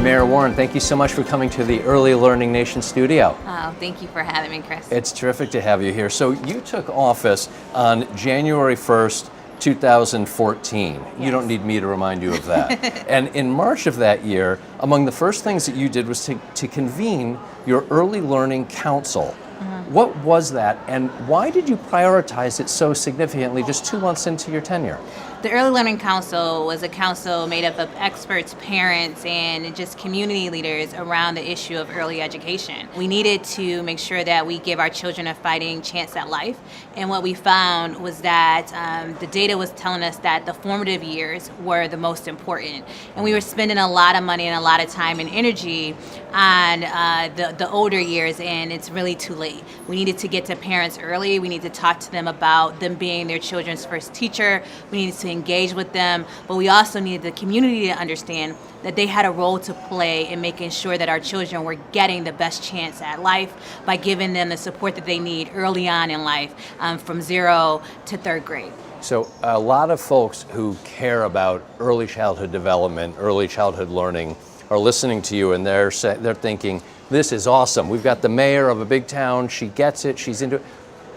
Mayor Warren, thank you so much for coming to the Early Learning Nation studio. Oh, thank you for having me, Chris. It's terrific to have you here. So you took office on January 1st, 2014. Yes. You don't need me to remind you of that. And in March of that year, among the first things that you did was to convene your Early Learning Council. What was that, and why did you prioritize it so significantly just 2 months into your tenure? The Early Learning Council was a council made up of experts, parents, and just community leaders around the issue of early education. We needed to make sure that we give our children a fighting chance at life. And what we found was that the data was telling us that the formative years were the most important. And we were spending a lot of money and a lot of time and energy on the older years, and it's really too late. We needed to get to parents early. We need to talk to them about them being their children's first teacher. We needed to engage with them, but we also needed the community to understand that they had a role to play in making sure that our children were getting the best chance at life by giving them the support that they need early on in life, from 0 to 3rd grade. So a lot of folks who care about early childhood development, early childhood learning, are listening to you and they're thinking, this is awesome. We've got the mayor of a big town, she gets it, she's into it.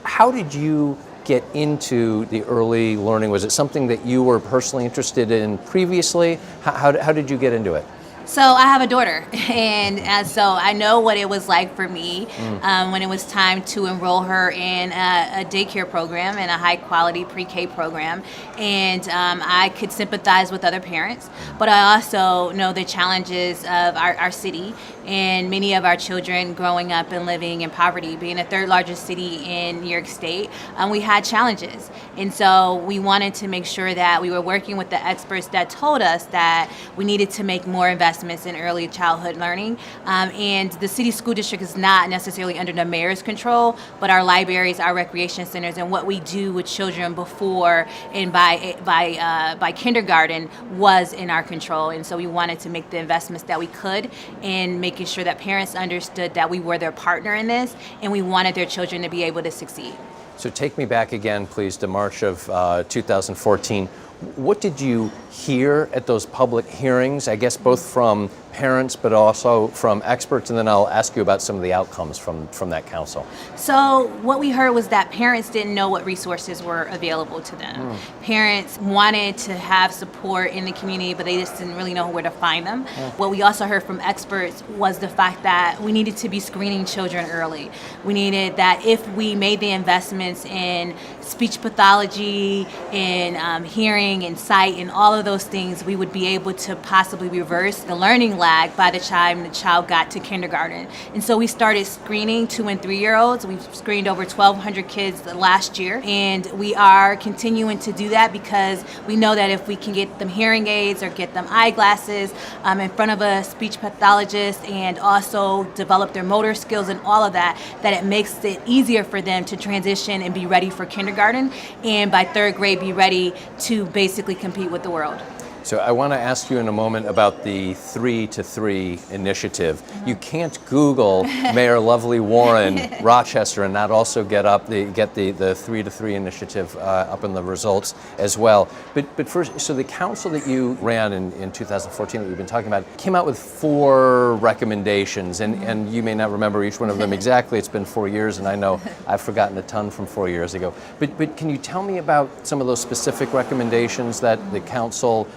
How did you get into the early learning? Was it something that you were personally interested in previously? How did you get into it? So I have a daughter, and so I know what it was like for me when it was time to enroll her in a daycare program and a high-quality pre-K program, and I could sympathize with other parents, but I also know the challenges of our city and many of our children growing up and living in poverty. Being the 3rd largest city in New York State, we had challenges, and so we wanted to make sure that we were working with the experts that told us that we needed to make more investments in early childhood learning. And the city school district is not necessarily under the mayor's control, but our libraries, our recreation centers, and what we do with children before and by kindergarten was in our control. And so we wanted to make the investments that we could in making sure that parents understood that we were their partner in this, and we wanted their children to be able to succeed. So take me back again, please, to March of 2014. What did you hear at those public hearings, I guess both from parents but also from experts, and then I'll ask you about some of the outcomes from that council. So what we heard was that parents didn't know what resources were available to them. Parents wanted to have support in the community, but they just didn't really know where to find them. What we also heard from experts was the fact that we needed to be screening children early. We needed that if we made the investments in speech pathology, in hearing and sight and all of those things, we would be able to possibly reverse the learning lag by the time the child got to kindergarten. And so we started screening 2 and 3-year-olds. We've screened over 1,200 kids last year, and we are continuing to do that because we know that if we can get them hearing aids or get them eyeglasses in front of a speech pathologist and also develop their motor skills and all of that, that it makes it easier for them to transition and be ready for kindergarten, and by 3rd grade be ready to basically compete with the world. So I want to ask you in a moment about the 3 to 3 initiative. You can't Google Mayor Lovely Warren Rochester and not also get the 3 to 3 initiative up in the results as well. But first, so the council that you ran in 2014 that we've been talking about came out with 4 recommendations, and you may not remember each one of them exactly. It's been 4 years, and I know I've forgotten a ton from 4 years ago. But can you tell me about some of those specific recommendations that the council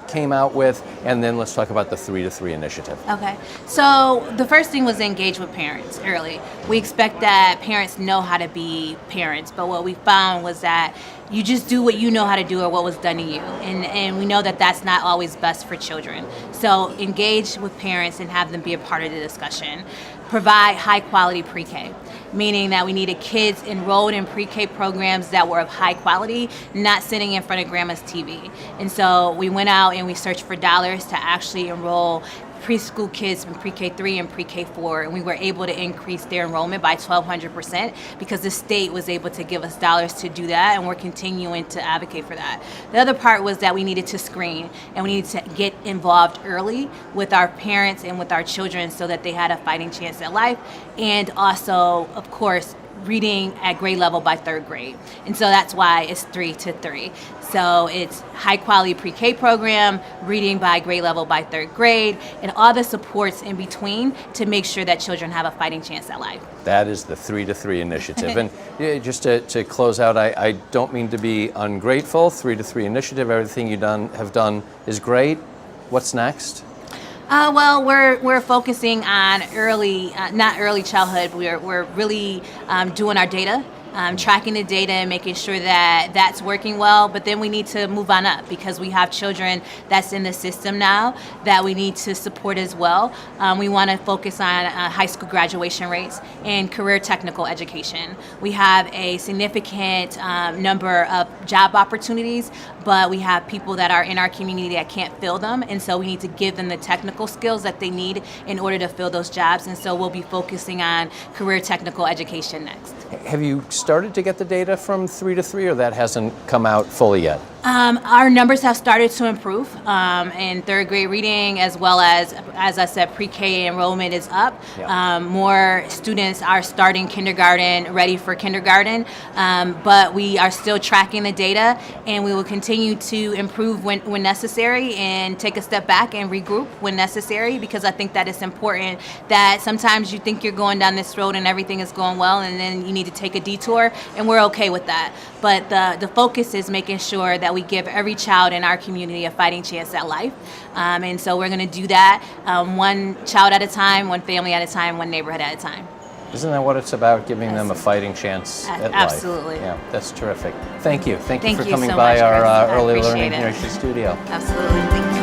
came out with, and then let's talk about the 3 to 3 initiative. Okay, so the first thing was engage with parents early. We expect that parents know how to be parents, but what we found was that you just do what you know how to do or what was done to you, and we know that that's not always best for children. So engage with parents and have them be a part of the discussion. Provide high quality pre-K, meaning that we needed kids enrolled in pre-K programs that were of high quality, not sitting in front of grandma's TV. And so we went out and we searched for dollars to actually enroll preschool kids from pre-K 3 and pre-K 4, and we were able to increase their enrollment by 1,200% because the state was able to give us dollars to do that, and we're continuing to advocate for that. The other part was that we needed to screen, and we needed to get involved early with our parents and with our children so that they had a fighting chance at life, and also, of course, reading at grade level by third grade. And so that's why it's 3 to 3. So it's high quality pre-K program, reading by grade level by third grade, and all the supports in between to make sure that children have a fighting chance at life. That is the 3 to 3 initiative. And just to close out, I don't mean to be ungrateful. 3 to 3 initiative, everything you have done is great. What's next? Well, we're focusing on not early childhood. We're really doing our data. Tracking the data and making sure that that's working well, but then we need to move on up because we have children that's in the system now that we need to support as well. We want to focus on high school graduation rates and career technical education. We have a significant number of job opportunities, but we have people that are in our community that can't fill them, and so we need to give them the technical skills that they need in order to fill those jobs, and so we'll be focusing on career technical education next. Have you started to get the data from 3 to 3, or that hasn't come out fully yet? Our numbers have started to improve in third grade reading, as well as I said, pre-K enrollment is up. Yeah. More students are starting kindergarten, ready for kindergarten, but we are still tracking the data, and we will continue to improve when necessary and take a step back and regroup when necessary, because I think that it's important that sometimes you think you're going down this road and everything is going well, and then you need to take a detour, and we're okay with that. But the focus is making sure that we give every child in our community a fighting chance at life. And so we're going to do that one child at a time, one family at a time, one neighborhood at a time. Isn't that what it's about, giving them a fighting chance at life? Absolutely. Yeah, that's terrific. Thank you. Thank you Thank for you coming so by much, our Chris. I early appreciate learning it. here at the studio. Absolutely. Thank you.